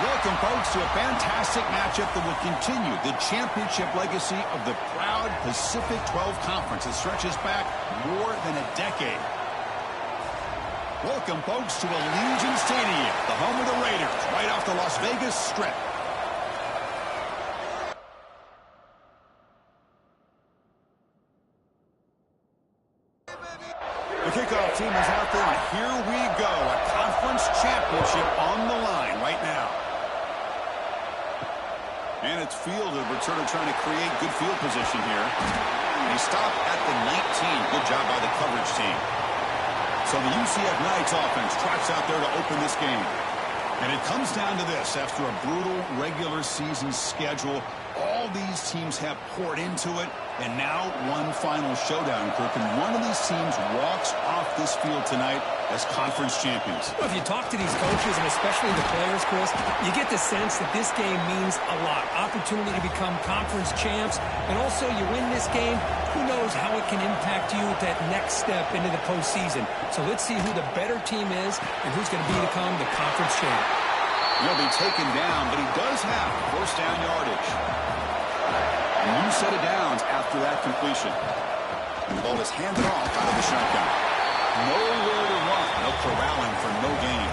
Welcome, folks, to a fantastic matchup that will continue the championship legacy of the proud Pacific 12 Conference that stretches back more than a decade. Welcome, folks, to Allegiant Stadium, the home of the Raiders, right off the Las Vegas Strip. The kickoff team is out there, and here we go. A conference championship on the line right now. And it's fielded. We're sort of trying to create good field position here. And he stopped at the 19. Good job by the coverage team. So the UCF Knights offense trots out there to open this game. And it comes down to this. After a brutal regular season schedule, all these teams have poured into it. And now one final showdown, Kirk. And one of these teams walks off this field tonight as conference champions. Well, if you talk to these coaches, and especially the players, Chris, you get the sense that this game means a lot. Opportunity to become conference champs. And also, you win this game, who knows how it can impact you at that next step into the postseason. So let's see who the better team is and who's going to become the conference champ. He'll be taken down, but he does have first down yardage. A new set of downs after that completion. And the ball is handed off out of the shotgun. Nowhere to run. No corralling for no gain.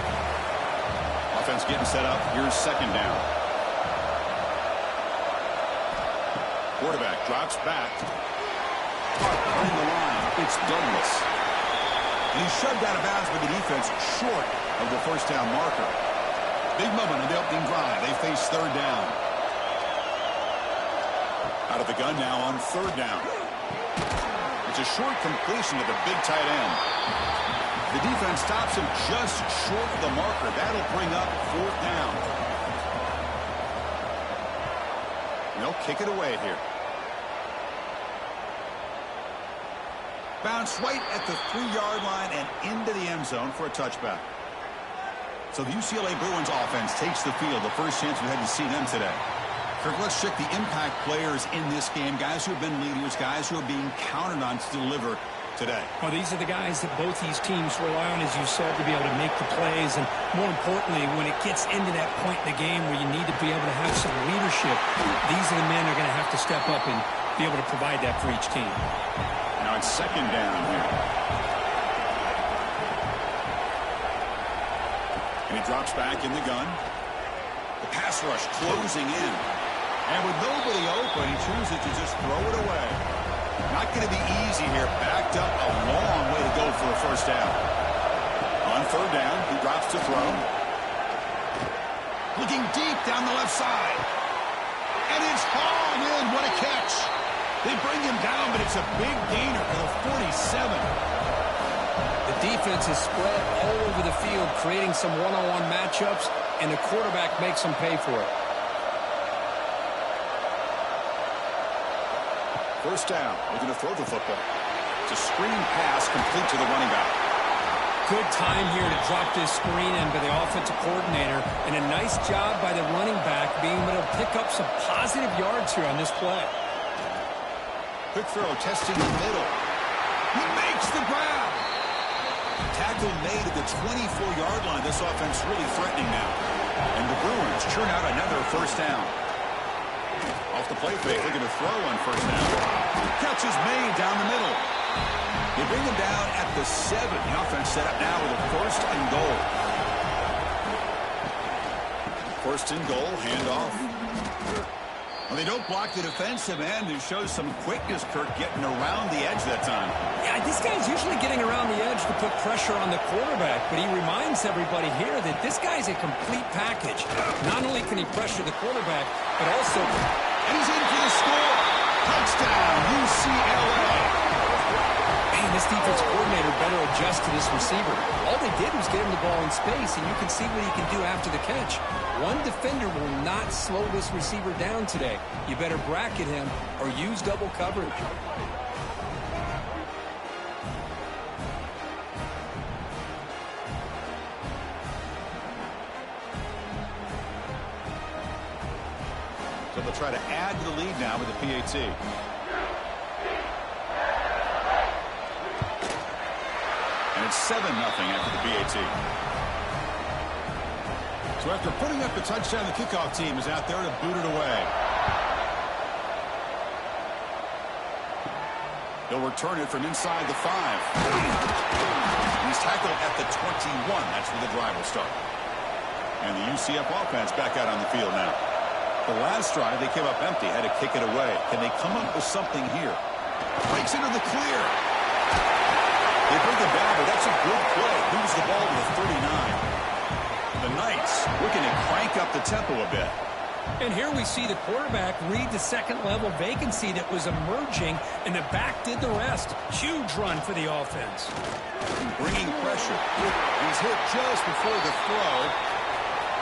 Offense getting set up. Here's second down. Quarterback drops back. Behind the line. It's Douglas. And he's shoved out of bounds by the defense short of the first down marker. Big moment in the opening drive. They face third down. Out of the gun now on third down. It's a short completion to the big tight end. The defense stops him just short of the marker. That'll bring up fourth down. And they'll kick it away here. Bounce right at the 3-yard line and into the end zone for a touchback. So the UCLA Bruins offense takes the field. The first chance we had to see them today. Kirk, let's check the impact players in this game. Guys who have been leaders, guys who are being counted on to deliver today. Well, these are the guys that both these teams rely on, as you said, to be able to make the plays. And more importantly, when it gets into that point in the game where you need to be able to have some leadership, these are the men who are going to have to step up and be able to provide that for each team. Now it's second down here. And he drops back in the gun. The pass rush closing in. And with nobody open, he chooses to just throw it away. Not going to be easy here. Backed up a long way to go for a first down. On third down, he drops to throw. Looking deep down the left side. And it's hauled in. What a catch. They bring him down, but it's a big gainer for the 47. The defense is spread all over the field, creating some one-on-one matchups, and the quarterback makes them pay for it. First down, looking to throw the football. It's a screen pass complete to the running back. Good time here to drop this screen in by the offensive coordinator, and a nice job by the running back being able to pick up some positive yards here on this play. Quick throw, testing the middle. He makes the grab. Tackle made at the 24-yard line. This offense really threatening now. And the Bruins churn out another first down. Off the play fake, looking to throw on first down. Catch is made down the middle. They bring him down at the 7. The offense set up now with a first and goal. First and goal, handoff. Well, they don't block the defensive end, who shows some quickness, Kirk, getting around the edge that time. Yeah, this guy's usually getting around the edge to put pressure on the quarterback, but he reminds everybody here that this guy's a complete package. Not only can he pressure the quarterback, but also... And he's in for the score. Touchdown, UCLA. Man, this defense coordinator better adjust to this receiver. All they did was get him the ball in space, and you can see what he can do after the catch. One defender will not slow this receiver down today. You better bracket him or use double coverage. So they'll try to add to the lead now with the PAT. And it's 7-0 after the PAT. So after putting up the touchdown, the kickoff team is out there to boot it away. He'll return it from inside the 5. He's tackled at the 21. That's where the drive will start. And the UCF offense back out on the field now. The last drive, they came up empty, had to kick it away. Can they come up with something here? Breaks into the clear. They bring it down, but that's a good play. Moves the ball to the 39. The Knights looking to crank up the tempo a bit. And here we see the quarterback read the second-level vacancy that was emerging, and the back did the rest. Huge run for the offense. Bringing pressure. He's hit just before the throw.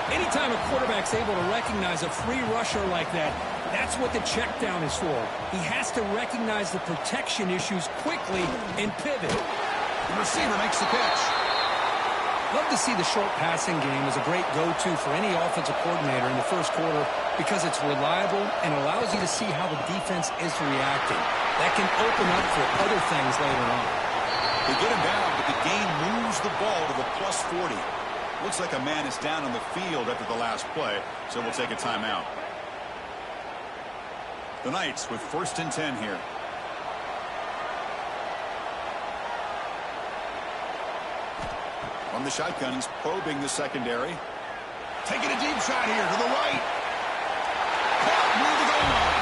Anytime a quarterback's able to recognize a free rusher like that, that's what the check down is for. He has to recognize the protection issues quickly and pivot. The receiver makes the catch. Love to see the short passing game as a great go-to for any offensive coordinator in the first quarter because it's reliable and allows you to see how the defense is reacting. That can open up for other things later on. They get him down, but the game moves the ball to the plus 40. Looks like a man is down on the field after the last play, so we'll take a timeout. The Knights with 1st and 10 here. From the shotgun, he's probing the secondary. Taking a deep shot here to the right. Caught near the goal line.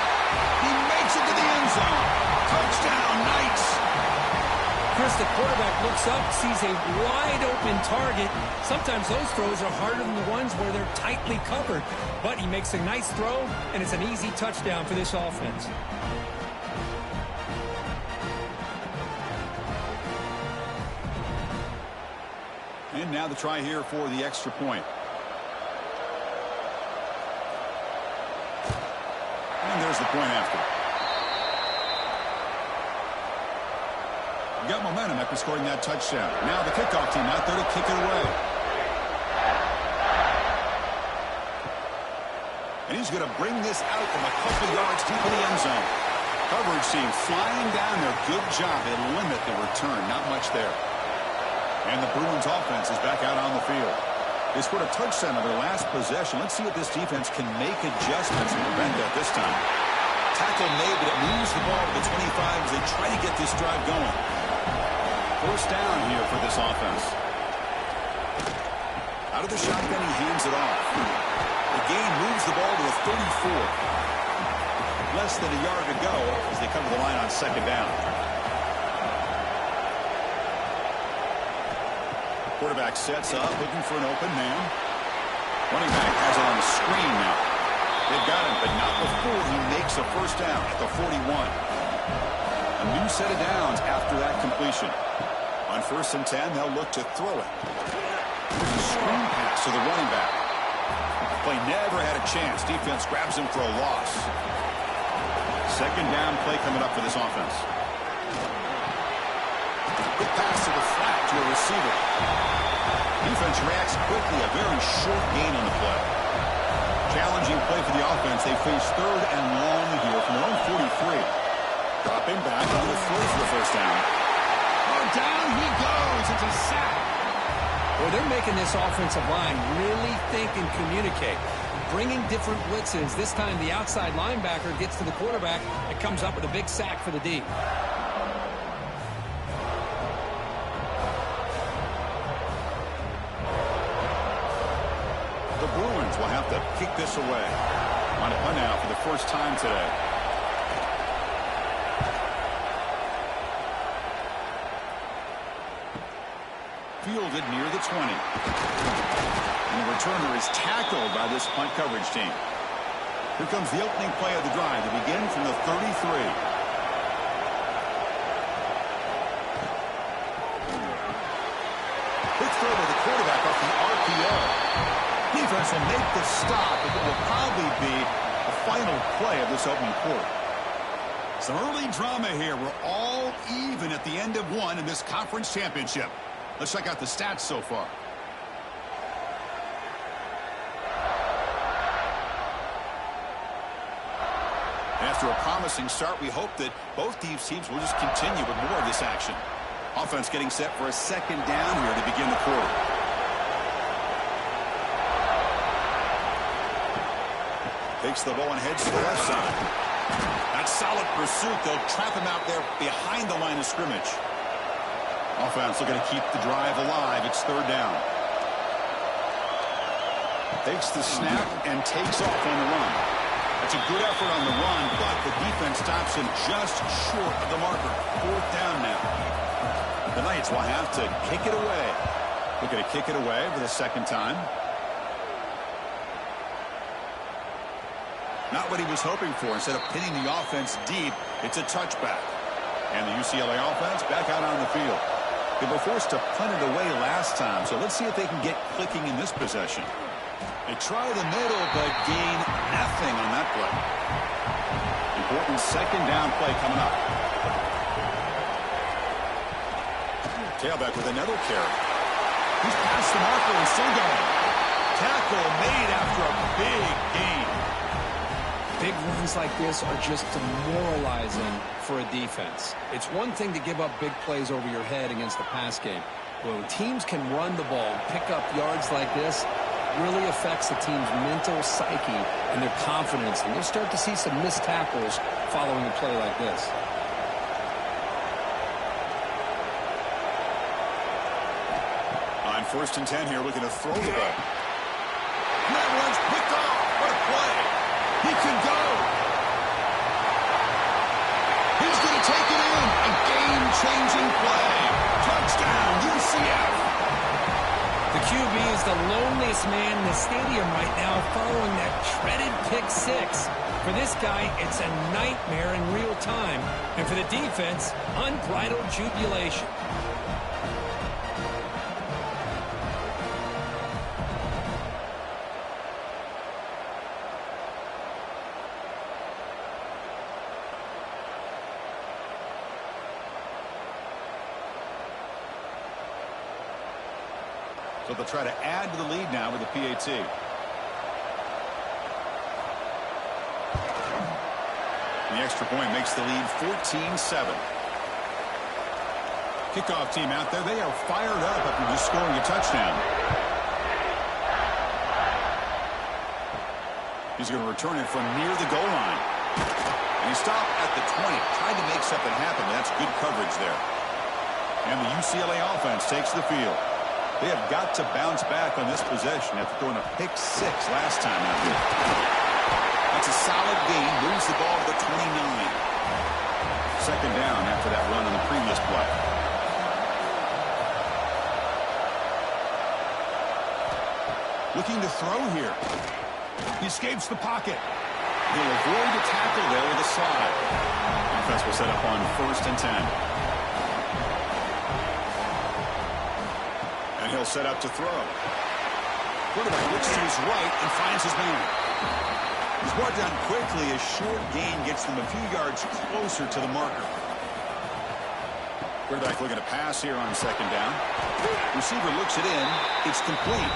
He makes it to the end zone. Touchdown, Knights. Chris, the quarterback looks up, sees a wide-open target. Sometimes those throws are harder than the ones where they're tightly covered. But he makes a nice throw, and it's an easy touchdown for this offense. And now the try here for the extra point. And there's the point after. Got momentum after scoring that touchdown. Now the kickoff team out there to kick it away. And he's going to bring this out from a couple yards deep in the end zone. Coverage team flying down there. Good job. They limit the return. Not much there. And the Bruins offense is back out on the field. They scored a touchdown on their last possession. Let's see if this defense can make adjustments and prevent that this time. Tackle made, but it moves the ball to the 25 as they try to get this drive going. First down here for this offense. Out of the shotgun, he hands it off. The game moves the ball to the 34. Less than a yard to go as they come to the line on 2nd down. Quarterback sets up, looking for an open man. Running back has it on the screen now. They've got him, but not before he makes a first down at the 41. A new set of downs after that completion. On 1st and 10, they'll look to throw it. There's a screen pass to the running back. The play never had a chance. Defense grabs him for a loss. 2nd down play coming up for this offense. Quick pass to the flat to a receiver. Defense reacts quickly. A very short gain on the play. Challenging play for the offense. They face 3rd and long here from their own 43. Dropping back on the throw for the first down. Down he goes. It's a sack. Well, they're making this offensive line really think and communicate. Bringing different blitzes. This time the outside linebacker gets to the quarterback. It comes up with a big sack for the D. The Bruins will have to kick this away. On a punt now for the first time today. Fielded near the 20. And the returner is tackled by this punt coverage team. Here comes the opening play of the drive. They begin from the 33. Quick throw by the quarterback off the RPO. Defense will make the stop, but it will probably be the final play of this opening quarter. Some early drama here. We're all even at the end of one in this conference championship. Let's check out the stats so far. After a promising start, we hope that both these teams will just continue with more of this action. Offense getting set for a 2nd down here to begin the quarter. Takes the ball and heads to the left side. That's solid pursuit. They'll trap him out there behind the line of scrimmage. Offense looking to keep the drive alive. It's third down. Takes the snap and takes off on the run. That's a good effort on the run, but the defense stops him just short of the marker. Fourth down now. The Knights will have to kick it away. Looking to kick it away for the second time. Not what he was hoping for. Instead of pinning the offense deep, it's a touchback. And the UCLA offense back out on the field. They were forced to punt it away last time, so let's see if they can get clicking in this possession. They try the middle, but gain nothing on that play. Important second down play coming up. Tailback with another carry. He's past the marker and still going. Tackle made after a big gain. Big runs like this are just demoralizing for a defense. It's one thing to give up big plays over your head against the pass game. But when teams can run the ball and pick up yards like this, it really affects the team's mental psyche and their confidence. And you'll start to see some missed tackles following a play like this. On 1st and 10 here, looking to throw the ball. That one's picked off. What a play. He can go. He's going to take it in. A game-changing play. Touchdown, UCF. The QB is the loneliest man in the stadium right now following that shredded pick six. For this guy, it's a nightmare in real time. And for the defense, unbridled jubilation. So they'll try to add to the lead now with the PAT. The extra point makes the lead 14-7. Kickoff team out there. They are fired up after just scoring a touchdown. He's going to return it from near the goal line. And he stopped at the 20. Tried to make something happen, but that's good coverage there. And the UCLA offense takes the field. They have got to bounce back on this possession after throwing a pick six last time out here. That's a solid gain. Moves the ball to the 29. Second down after that run on the previous play. Looking to throw here. He escapes the pocket. He'll avoid the tackle there with a slide. Offense will set up on 1st and 10. And he'll set up to throw. Quarterback looks to his right and finds his man. He's brought down quickly. A short gain gets them a few yards closer to the marker. Quarterback looking to pass here on second down. Receiver looks it in. It's complete.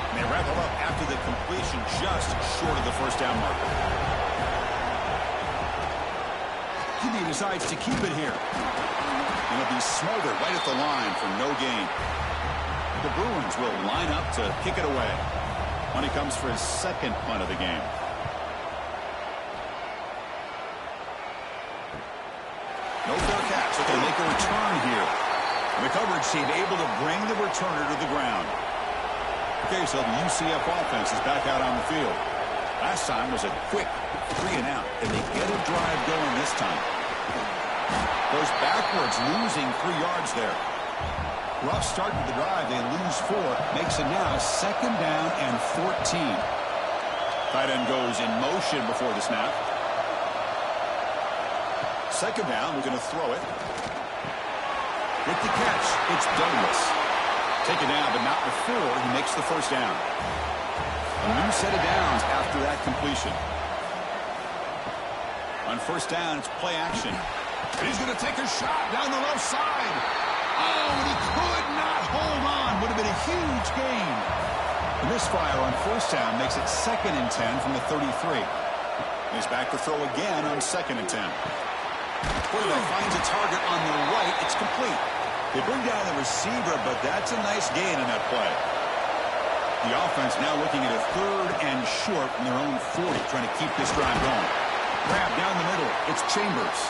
And they wrap it up after the completion just short of the first down marker. He decides to keep it here. And it'll be smothered right at the line for no gain. The Bruins will line up to kick it away. When he comes for his second punt of the game. No fair catch. So they make a return here. And the coverage team able to bring the returner to the ground. Okay, so the UCF offense is back out on the field. Last time was a quick 3 and out. Can they get a drive going this time? Goes backwards, losing 3 yards there. Rough start to the drive. They lose 4. Makes it now second down and 14. Tight end goes in motion before the snap. Second down. We're going to throw it. With the catch, it's Douglas. Taken down, but not before he makes the first down. A new set of downs after that completion. On first down, it's play action. He's going to take a shot down the left side. Oh, and he could not hold on. Would have been a huge gain. The misfire on first down makes it 2nd and 10 from the 33. He's back to throw again on 2nd and 10. Quarterback finds a target on the right. It's complete. They bring down the receiver, but that's a nice gain in that play. The offense now looking at a 3rd and short from their own 40, trying to keep this drive going. Grab down the middle. It's Chambers.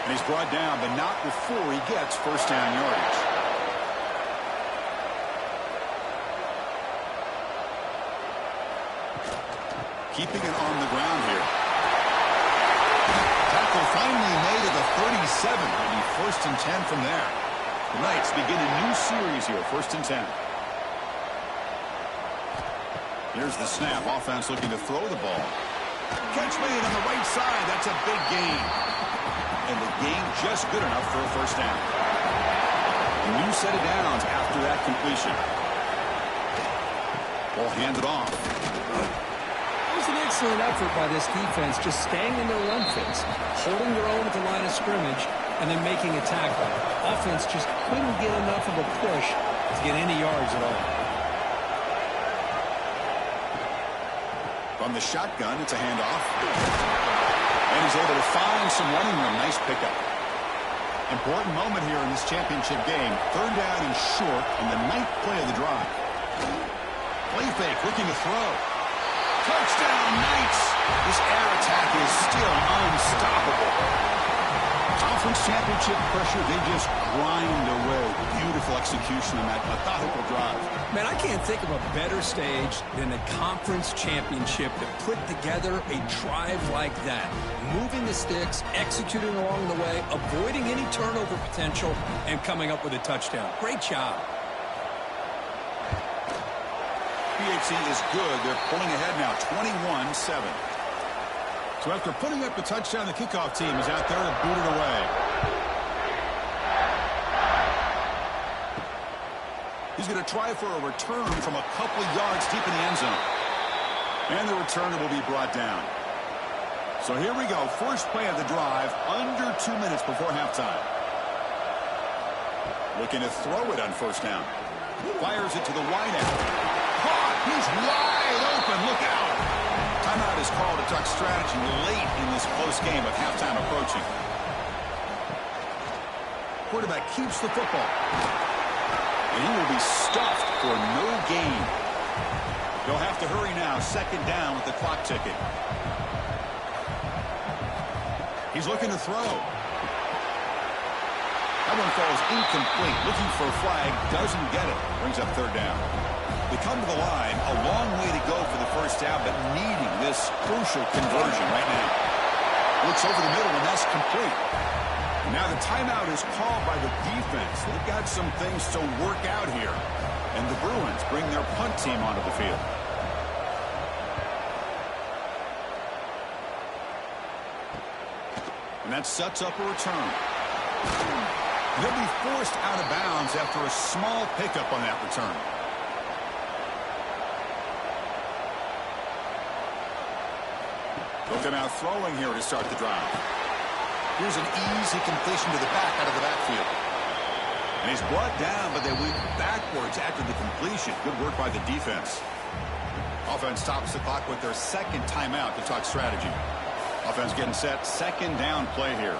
And he's brought down, but not before he gets first down yardage. Keeping it on the ground here. Tackle finally made at the 37. It'll be 1st and 10 from there. The Knights begin a new series here, 1st and 10. Here's the snap. Offense looking to throw the ball. Catch made on the right side. That's a big gain. And the gain just good enough for a first down. A new set of downs after that completion. Ball handed off. It was an excellent effort by this defense, just staying in their run fits, holding their own at the line of scrimmage, and then making a tackle. Offense just couldn't get enough of a push to get any yards at all. From the shotgun, it's a handoff. And he's able to find some running room. Nice pickup. Important moment here in this championship game. 3rd down and short on the 9th play of the drive. Play fake, looking to throw. Touchdown, Knights! This air attack is still unstoppable. Conference championship pressure, they just grind away. Beautiful execution on that methodical drive. Man, I can't think of a better stage than the conference championship to put together a drive like that. Moving the sticks, executing along the way, avoiding any turnover potential, and coming up with a touchdown. Great job. PHC is good. They're pulling ahead now, 21-7. So after putting up the touchdown, the kickoff team is out there to boot it away. He's going to try for a return from a couple of yards deep in the end zone. And the returner will be brought down. So here we go. First play of the drive, under 2 minutes before halftime. Looking to throw it on first down. Fires it to the wideout. Caught! He's wide open. Look out! Timeout is called to talk strategy late in this close game with halftime approaching. Quarterback keeps the football. And he will be stuffed for no gain. They'll have to hurry now. 2nd down with the clock ticking. He's looking to throw. That one falls incomplete. Looking for a flag. Doesn't get it. Brings up 3rd down. They come to the line. A long way to go for the first down, but needing this crucial conversion right now. Looks over the middle, and that's complete. And now the timeout is called by the defense. They've got some things to work out here. And the Bruins bring their punt team onto the field. And that sets up a return. They'll be forced out of bounds after a small pickup on that return. They'll come out throwing here to start the drive. Here's an easy completion to the back out of the backfield. And he's brought down, but they went backwards after the completion. Good work by the defense. Offense stops the clock with their 2nd timeout to talk strategy. Offense getting set. 2nd down play here.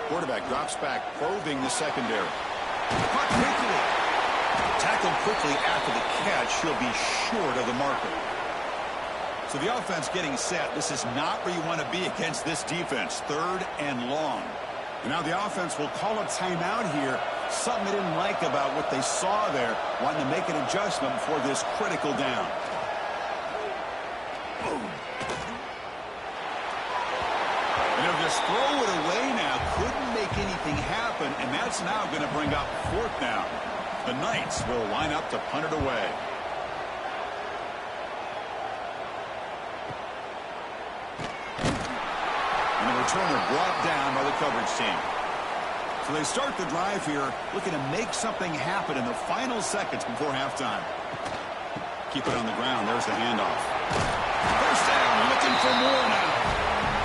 Quarterback drops back, probing the secondary. Caught quickly. Tackled quickly after the catch. He'll be short of the marker. So the offense getting set. This is not where you want to be against this defense. 3rd and long. And now the offense will call a timeout here. Something they didn't like about what they saw there. Wanting to make an adjustment before this critical down. And they'll just throw it away now. Couldn't make anything happen. And that's now going to bring up 4th down. The Knights will line up to punt it away. Returner brought down by the coverage team. So they start the drive here, looking to make something happen in the final seconds before halftime. Keep it on the ground. There's the handoff. First down, looking for more now.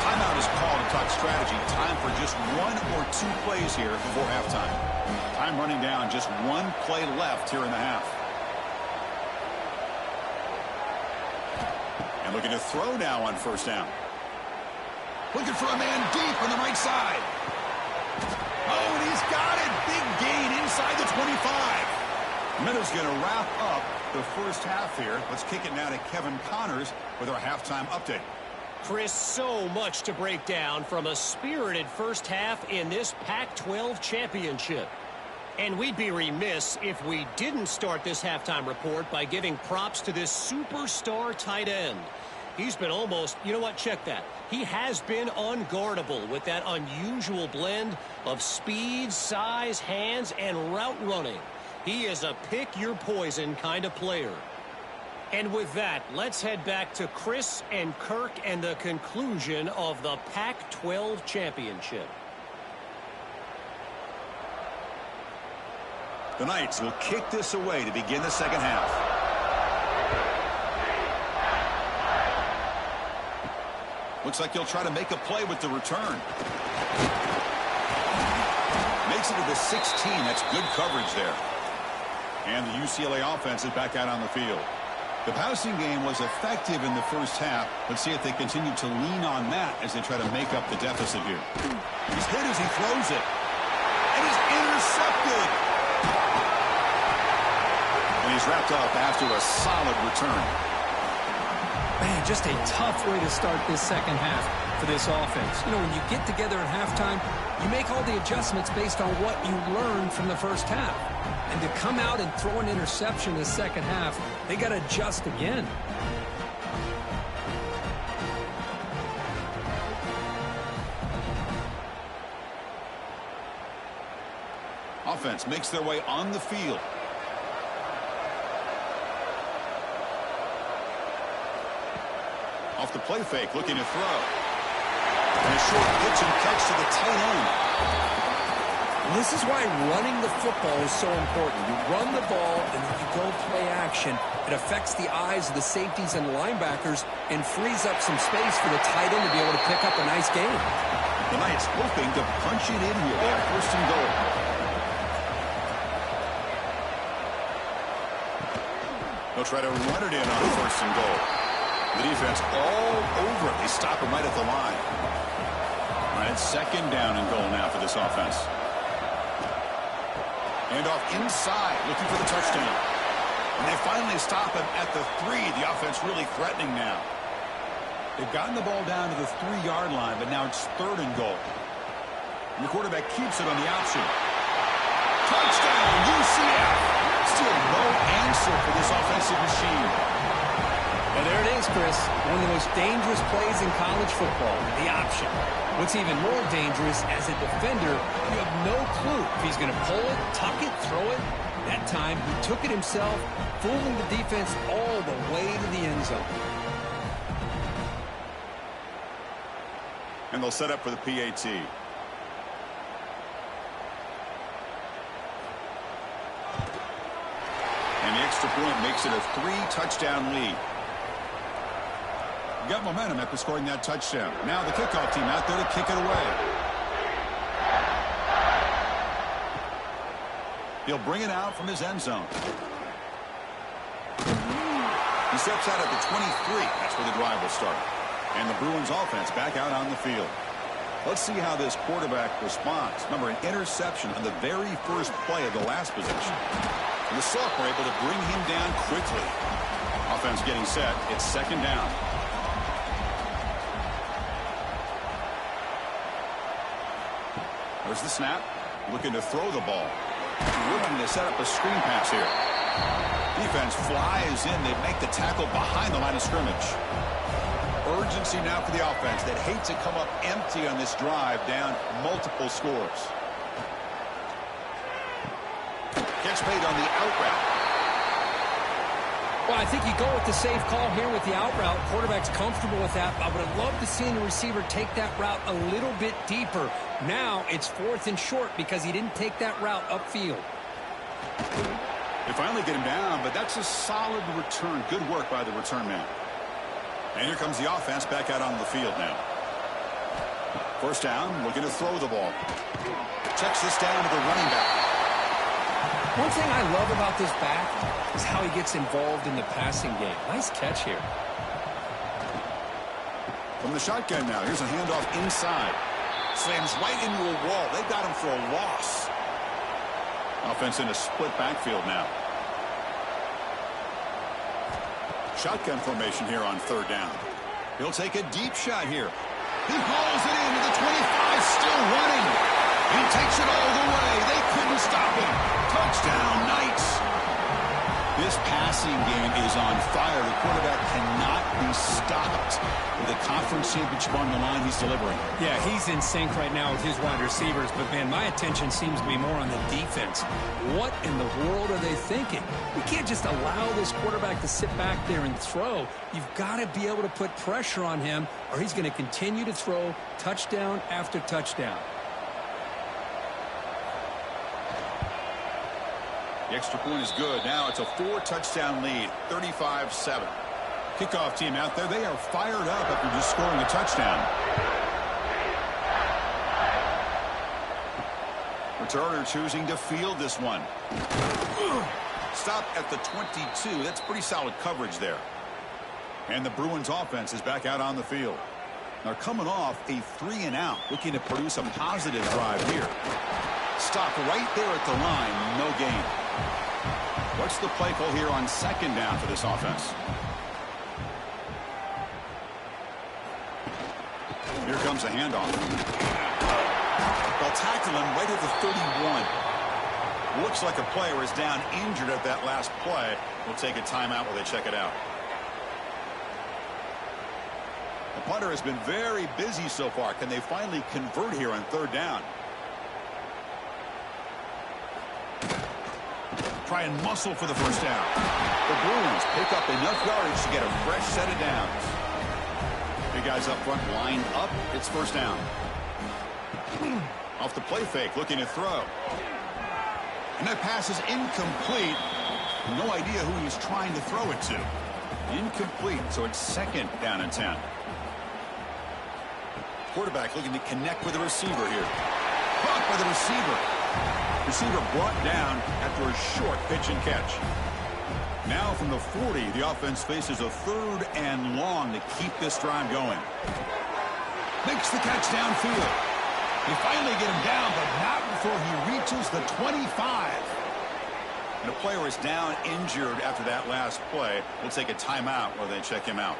Timeout is called to talk strategy. Time for just 1 or 2 plays here before halftime. Time running down. Just 1 play left here in the half. And looking to throw now on first down. Looking for a man deep on the right side. Oh, and he's got it. Big gain inside the 25. Miller's going to wrap up the first half here. Let's kick it now to Kevin Connors with our halftime update. Chris, so much to break down from a spirited first half in this Pac-12 championship. And we'd be remiss if we didn't start this halftime report by giving props to this superstar tight end. He's been almost, you know what, check that. He has been unguardable with that unusual blend of speed, size, hands, and route running. He is a pick-your-poison kind of player. And with that, let's head back to Chris and Kirk and the conclusion of the Pac-12 championship. The Knights will kick this away to begin the second half. Looks like he'll try to make a play with the return. Makes it to the 16. That's good coverage there. And the UCLA offense is back out on the field. The passing game was effective in the first half. Let's see if they continue to lean on that as they try to make up the deficit here. He's hit as he throws it. And he's intercepted. And he's wrapped up after a solid return. Man, just a tough way to start this second half for this offense. You know, when you get together at halftime, you make all the adjustments based on what you learned from the first half. And to come out and throw an interception in the second half, they got to adjust again. Offense makes their way on the field. Off the play fake, looking to throw. And a short pitch and catch to the tight end. And this is why running the football is so important. You run the ball and then you go play action. It affects the eyes of the safeties and linebackers and frees up some space for the tight end to be able to pick up a nice game. The Knights hoping to punch it in here. They have first and goal. They'll try to run it in on first and goal. The defense all over it. They stop him right at the line. All right, it's second down and goal now for this offense. And off inside, looking for the touchdown. And they finally stop him at the 3. The offense really threatening now. They've gotten the ball down to the 3-yard line, but now it's third and goal. And the quarterback keeps it on the option. Touchdown, UCF! Still no answer for this offensive machine. Well, there it is, Chris. One of the most dangerous plays in college football, the option. What's even more dangerous, as a defender, you have no clue if he's going to pull it, tuck it, throw it. That time, he took it himself, fooling the defense all the way to the end zone. And they'll set up for the PAT. And the extra point makes it a 3-touchdown lead. Got momentum after scoring that touchdown. Now the kickoff team out there to kick it away. He'll bring it out from his end zone. He steps out at the 23. That's where the drive will start. And the Bruins offense back out on the field. Let's see how this quarterback responds. Remember, an interception on the very first play of the last possession. And the Sox were able to bring him down quickly. Offense getting set. It's second down. There's the snap. Looking to throw the ball. Looking to set up a screen pass here. Defense flies in. They make the tackle behind the line of scrimmage. Urgency now for the offense that hates to come up empty on this drive, down multiple scores. Catch made on the out route. Well, I think you go with the safe call here with the out route. Quarterback's comfortable with that. I would have loved to see the receiver take that route a little bit deeper. Now it's fourth and short because he didn't take that route upfield. They finally get him down, but that's a solid return. Good work by the return man. And here comes the offense back out on the field now. First down, looking to throw the ball. Checks this down to the running back. One thing I love about this back is how he gets involved in the passing game. Nice catch here. From the shotgun now, here's a handoff inside. Slams right into a wall. They've got him for a loss. Offense in a split backfield now. shotgun formation here on third down. He'll take a deep shot here. He hauls it into the 25, still running. He takes it all the way. They couldn't stop him. Touchdown, Knights. This passing game is on fire. The quarterback cannot be stopped. With a conference championship on the line, he's delivering. Yeah, he's in sync right now with his wide receivers, but, man, my attention seems to be more on the defense. What in the world are they thinking? You can't just allow this quarterback to sit back there and throw. You've got to be able to put pressure on him, or he's going to continue to throw touchdown after touchdown. The extra point is good. Now it's a 4-touchdown lead, 35-7. Kickoff team out there, they are fired up after just scoring a touchdown. Returner choosing to field this one. Stop at the 22. That's pretty solid coverage there. And the Bruins offense is back out on the field. They're coming off a 3-and-out, looking to produce a positive drive here. Stop right there at the line, no gain. What's the play call here on second down for this offense? Here comes a handoff. They'll tackle him right at the 31. Looks like a player is down injured at that last play. We'll take a timeout while they check it out. The punter has been very busy so far. Can they finally convert here on third down? Try and muscle for the first down. The Bruins pick up enough yardage to get a fresh set of downs. Big guys up front line up. It's first down. Off the play fake, looking to throw. And that pass is incomplete. No idea who he's trying to throw it to. Incomplete, so it's second down and 10. Quarterback looking to connect with the receiver here. Caught by the receiver. Receiver brought down after a short pitch and catch. Now from the 40, the offense faces a 3rd and long to keep this drive going. Makes the catch downfield. They finally get him down, but not before he reaches the 25. And a player is down injured after that last play. We'll take a timeout while they check him out.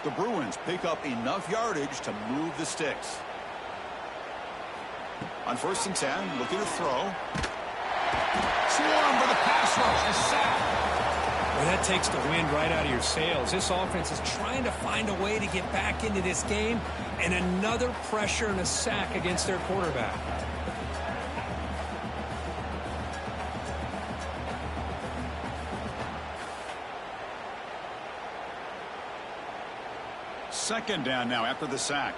The Bruins pick up enough yardage to move the sticks. On 1st and 10, looking to throw. Swarm for the pass rush. A sack. Well, that takes the wind right out of your sails. This offense is trying to find a way to get back into this game, and another pressure and a sack against their quarterback. Second down now after the sack.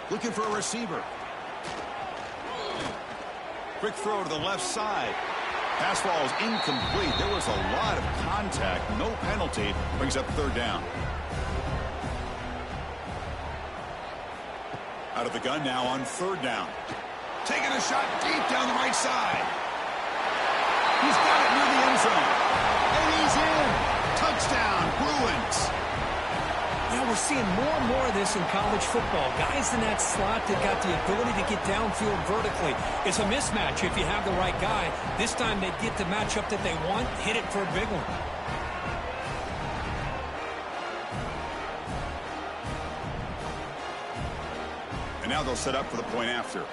Looking for a receiver. Quick throw to the left side. Pass ball is incomplete. There was a lot of contact. No penalty. Brings up third down. Out of the gun now on third down. Taking a shot deep down the right side. He's got it near the end zone. And he's in. Touchdown, Bruins. Yeah, we're seeing more and more of this in college football. Guys in that slot that got the ability to get downfield vertically. It's a mismatch if you have the right guy. This time they get the matchup that they want, hit it for a big one. And now they'll set up for the point after.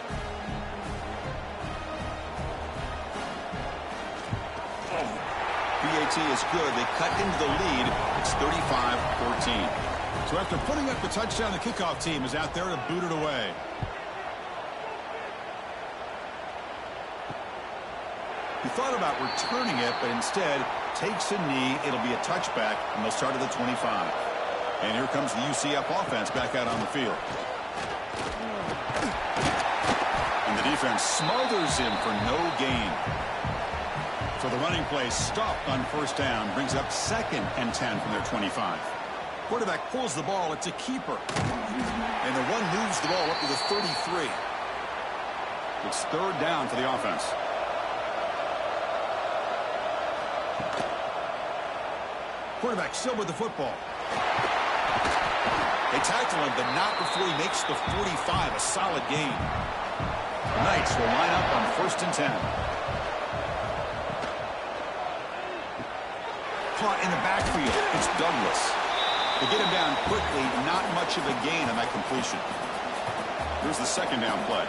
PAT is good. They cut into the lead. It's 35-14. So after putting up the touchdown, the kickoff team is out there to boot it away. He thought about returning it, but instead takes a knee. It'll be a touchback, and they'll start at the 25. And here comes the UCF offense back out on the field. And the defense smothers him for no gain. So the running play stopped on first down, brings up 2nd and 10 from their 25. Quarterback pulls the ball. It's a keeper. And the run moves the ball up to the 33. It's third down for the offense. Quarterback still with the football. They tackle him, but not before he makes the 45, a solid gain. The Knights will line up on 1st and 10. Caught in the backfield. It's Douglas. They get him down quickly, not much of a gain on that completion. Here's the 2nd down play.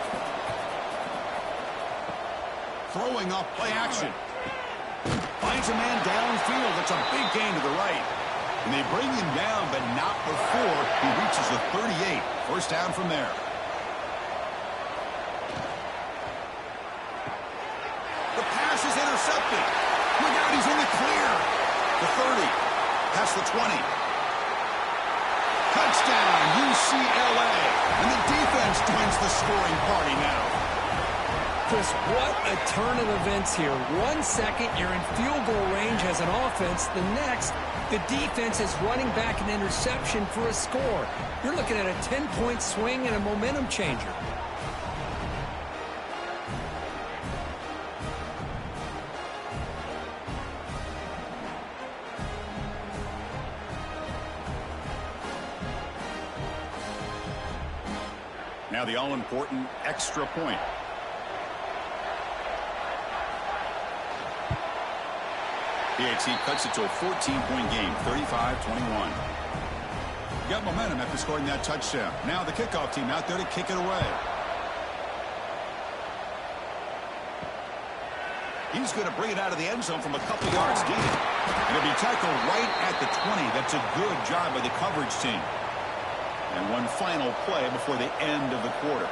Throwing off play action. Finds a man downfield. That's a big gain to the right. And they bring him down, but not before he reaches the 38. 1st down from there. The pass is intercepted. Look out, he's in the clear. The 30. Past the 20. Touchdown, UCLA. And the defense joins the scoring party now. Chris, what a turn of events here. 1 second, you're in field goal range as an offense. The next, the defense is running back an interception for a score. You're looking at a 10-point swing and a momentum changer. Now the all-important extra point. PAT cuts it to a 14-point game, 35-21. Got momentum after scoring that touchdown. Now the kickoff team out there to kick it away. He's going to bring it out of the end zone from a couple yards deep. And it'll be tackled right at the 20. That's a good job by the coverage team. And one final play before the end of the quarter.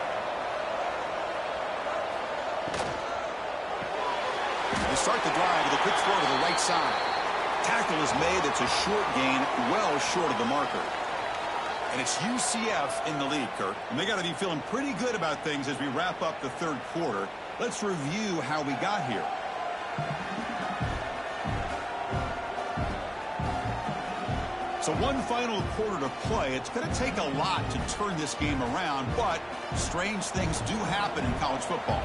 They start the drive with a quick throw to the right side. Tackle is made. It's a short gain, well short of the marker. And it's UCF in the lead, Kirk. And they got to be feeling pretty good about things as we wrap up the 3rd quarter. Let's review how we got here. So one final quarter to play. It's going to take a lot to turn this game around, but strange things do happen in college football.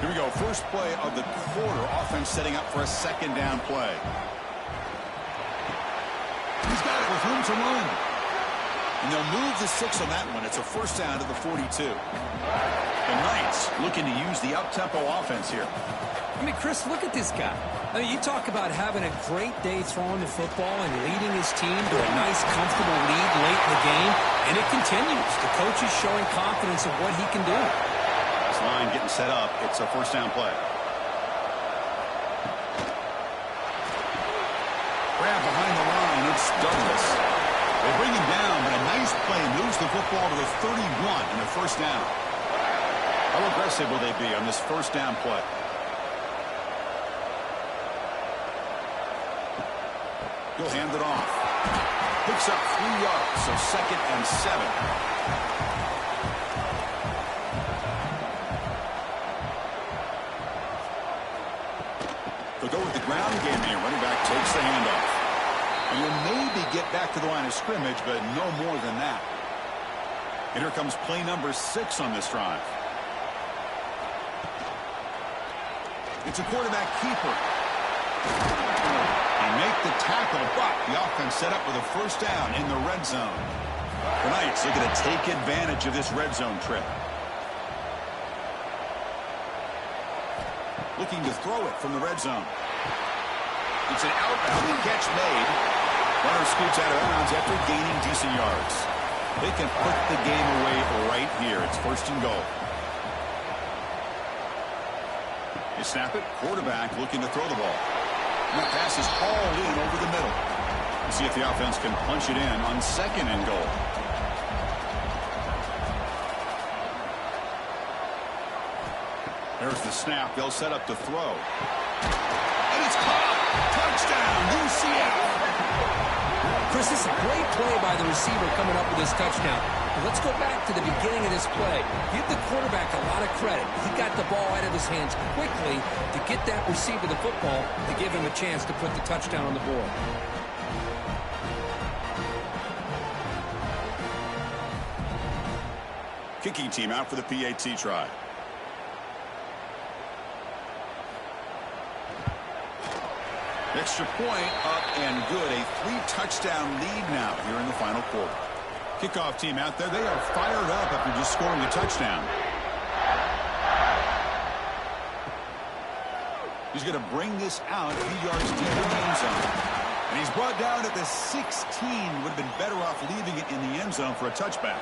Here we go. First play of the quarter. Offense setting up for a 2nd down play. He's got it with room to run. And they'll move the 6 on that one. It's a 1st down to the 42. The Knights looking to use the up-tempo offense here. I mean, Chris, look at this guy. I mean, you talk about having a great day throwing the football and leading his team to a nice, comfortable lead late in the game, and it continues. The coach is showing confidence of what he can do. This line getting set up. It's a 1st down play. Grab behind the line. It's Douglas. They bring him down, but a nice play moves the football to the 31 and a 1st down. How aggressive will they be on this 1st down play? He'll hand it off. Picks up 3 yards, so 2nd and 7. They'll go with the ground game here. Running back takes the handoff. And will maybe get back to the line of scrimmage, but no more than that. And here comes play number 6 on this drive. It's a quarterback keeper. And make the tackle, but the offense set up with a 1st down in the red zone. The Knights looking to take advantage of this red zone trip. Looking to throw it from the red zone. It's an outbound catch made. Runner scoots out of bounds after gaining decent yards. They can put the game away right here. It's 1st and goal. They snap it. Quarterback looking to throw the ball. And that pass is hauled in over the middle. Let's see if the offense can punch it in on 2nd and goal. There's the snap. They'll set up to throw. And it's caught. Touchdown, UCF. Chris, this is a great play by the receiver coming up with this touchdown. But let's go back to the beginning of this play. Give the quarterback a lot of credit. He got the ball out of his hands quickly to get that receiver the football to give him a chance to put the touchdown on the board. Kicking team out for the PAT try. Extra point up and good. A 3-touchdown lead now here in the final quarter. Kickoff team out there. They are fired up after just scoring a touchdown. He's going to bring this out a few yards deep in the end zone. And he's brought down at the 16. Would have been better off leaving it in the end zone for a touchback.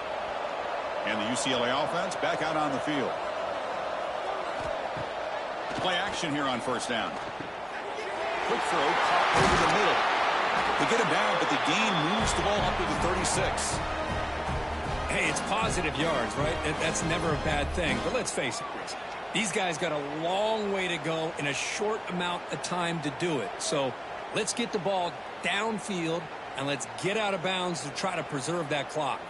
And the UCLA offense back out on the field. Play action here on first down. Quick throw caught over the middle. They get him down, but the gain moves the ball up to the 36. Hey, it's positive yards, right? That's never a bad thing. But let's face it, Chris. These guys got a long way to go in a short amount of time to do it. So let's get the ball downfield, and let's get out of bounds to try to preserve that clock.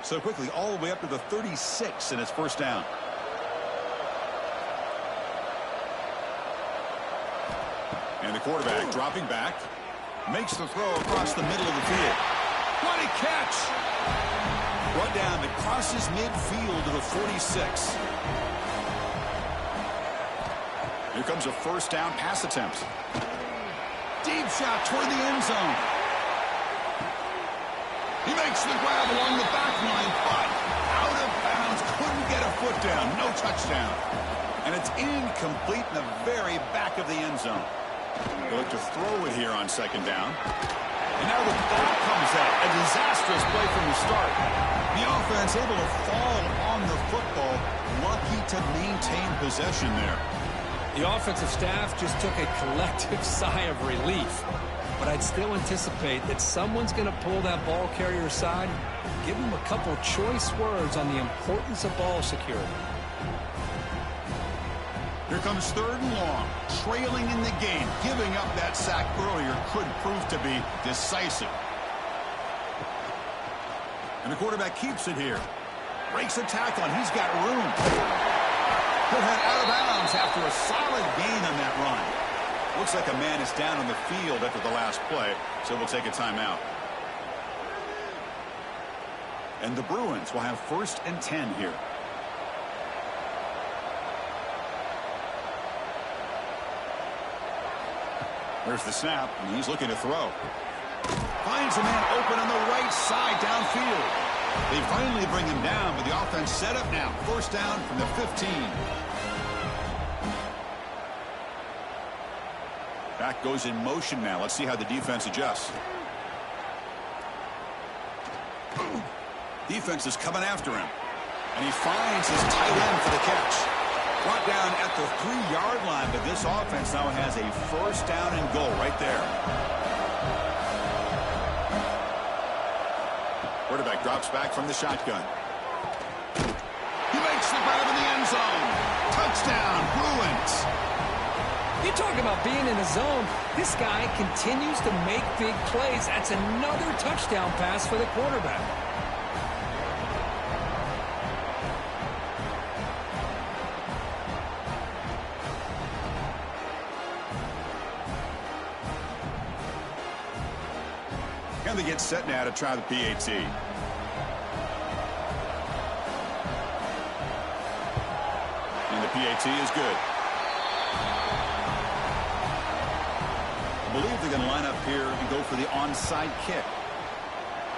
So quickly, all the way up to the 36, and it's first down. And the quarterback dropping back. Makes the throw across the middle of the field. What a catch! Run down that crosses midfield to the 46. Here comes a first down pass attempt. Deep shot toward the end zone. He makes the grab along the back line, but out of bounds. Couldn't get a foot down. No touchdown. And it's incomplete in the very back of the end zone. They look to throw it here on second down. And now the ball comes out. A disastrous play from the start. The offense able to fall on the football. Lucky to maintain possession there. The offensive staff just took a collective sigh of relief. But I'd still anticipate that someone's going to pull that ball carrier aside, give him a couple choice words on the importance of ball security. Here comes third and long, trailing in the game. Giving up that sack earlier could prove to be decisive. And the quarterback keeps it here. Breaks a tackle, and he's got room. He'll head out of bounds after a solid gain on that run. Looks like a man is down on the field after the last play, so we'll take a timeout. And the Bruins will have first and 10 here. There's the snap, and he's looking to throw. Finds a man open on the right side downfield. They finally bring him down, but the offense set up now. First down from the 15. Back goes in motion now. Let's see how the defense adjusts. Defense is coming after him. And he finds his tight end for the catch. Brought down at the 3-yard line, but this offense now has a first down and goal right there. Quarterback drops back from the shotgun. He makes the grab in the end zone. Touchdown, Bruins. You talk about being in the zone. This guy continues to make big plays. That's another touchdown pass for the quarterback. And they get set now to try the PAT. And the PAT is good. I believe they're going to line up here and go for the onside kick.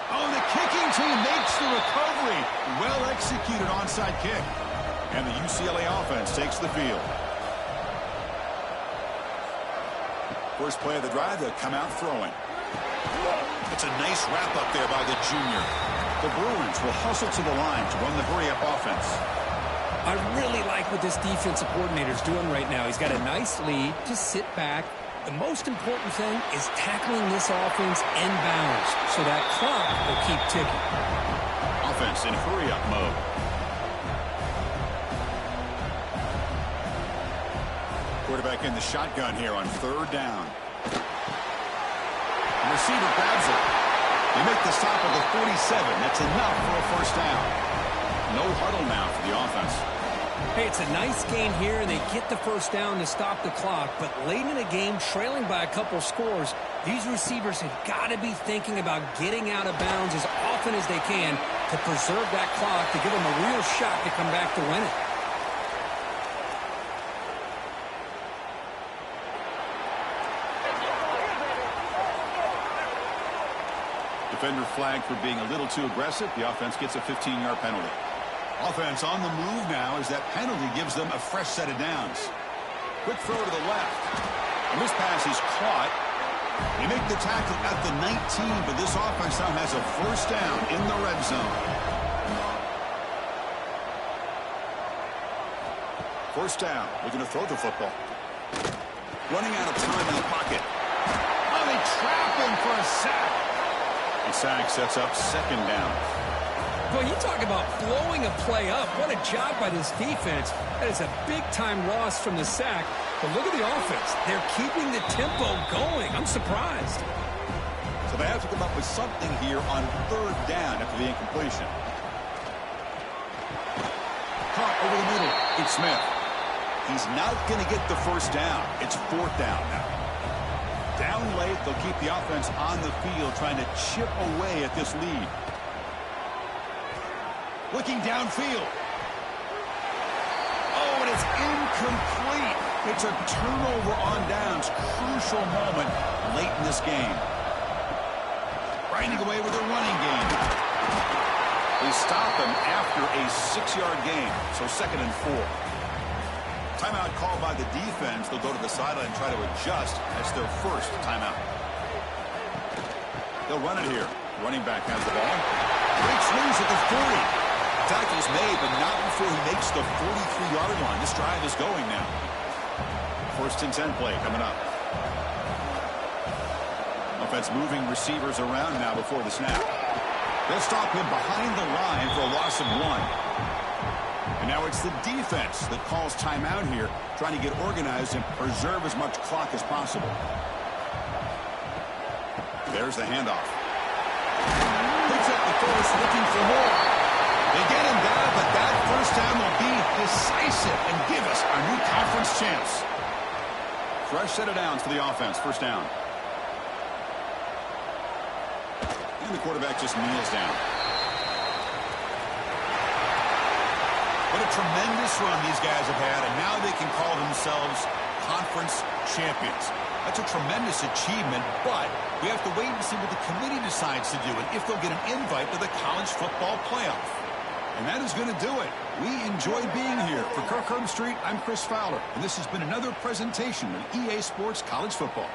Oh, the kicking team makes the recovery. Well executed onside kick. And the UCLA offense takes the field. First play of the drive, they'll come out throwing. It's a nice wrap-up there by the junior. The Bruins will hustle to the line to run the hurry-up offense. I really like what this defensive coordinator is doing right now. He's got a nice lead. Just sit back. The most important thing is tackling this offense inbounds so that clock will keep ticking. Offense in hurry-up mode. Quarterback in the shotgun here on third down. The receiver grabs it. They make the stop at the 47. That's enough for a first down. No huddle now for the offense. Hey, it's a nice gain here, and they get the first down to stop the clock. But late in the game, trailing by a couple scores, these receivers have got to be thinking about getting out of bounds as often as they can to preserve that clock, to give them a real shot to come back to win it. Defender flagged for being a little too aggressive. The offense gets a 15-yard penalty. Offense on the move now as that penalty gives them a fresh set of downs. Quick throw to the left. And this pass is caught. They make the tackle at the 19, but this offense now has a first down in the red zone. First down. Looking to throw the football. Running out of time in the pocket. Oh, they trap him for a sack. The sack sets up second down. Boy, you talk about blowing a play up. What a job by this defense. That is a big-time loss from the sack. But look at the offense. They're keeping the tempo going. I'm surprised. So they have to come up with something here on third down after the incompletion. Caught over the middle. It's Smith. He's not going to get the first down. It's fourth down now. Down late, they'll keep the offense on the field trying to chip away at this lead. Looking downfield. Oh, and it's incomplete. It's a turnover on downs. Crucial moment late in this game. Grinding away with a running game. They stop him after a 6-yard gain. So 2nd and 4. Timeout called by the defense. They'll go to the sideline and try to adjust. That's their first timeout. They'll run it here. Running back has the ball. Breaks loose at the 40. Tackle's made, but not before he makes the 43-yard line. This drive is going now. 1st and 10 play coming up. Offense moving receivers around now before the snap. They'll stop him behind the line for a loss of 1. And now it's the defense that calls timeout here, trying to get organized and preserve as much clock as possible. There's the handoff. Picks up the first, looking for more. They get him down, but that first down will be decisive and give us our new conference champs. Fresh set of downs for the offense. First down. And the quarterback just kneels down. What a tremendous run these guys have had, and now they can call themselves conference champions. That's a tremendous achievement, but we have to wait and see what the committee decides to do and if they'll get an invite to the college football playoff. And that is going to do it. We enjoyed being here. For Kirk Street, I'm Chris Fowler, and this has been another presentation of EA Sports College Football.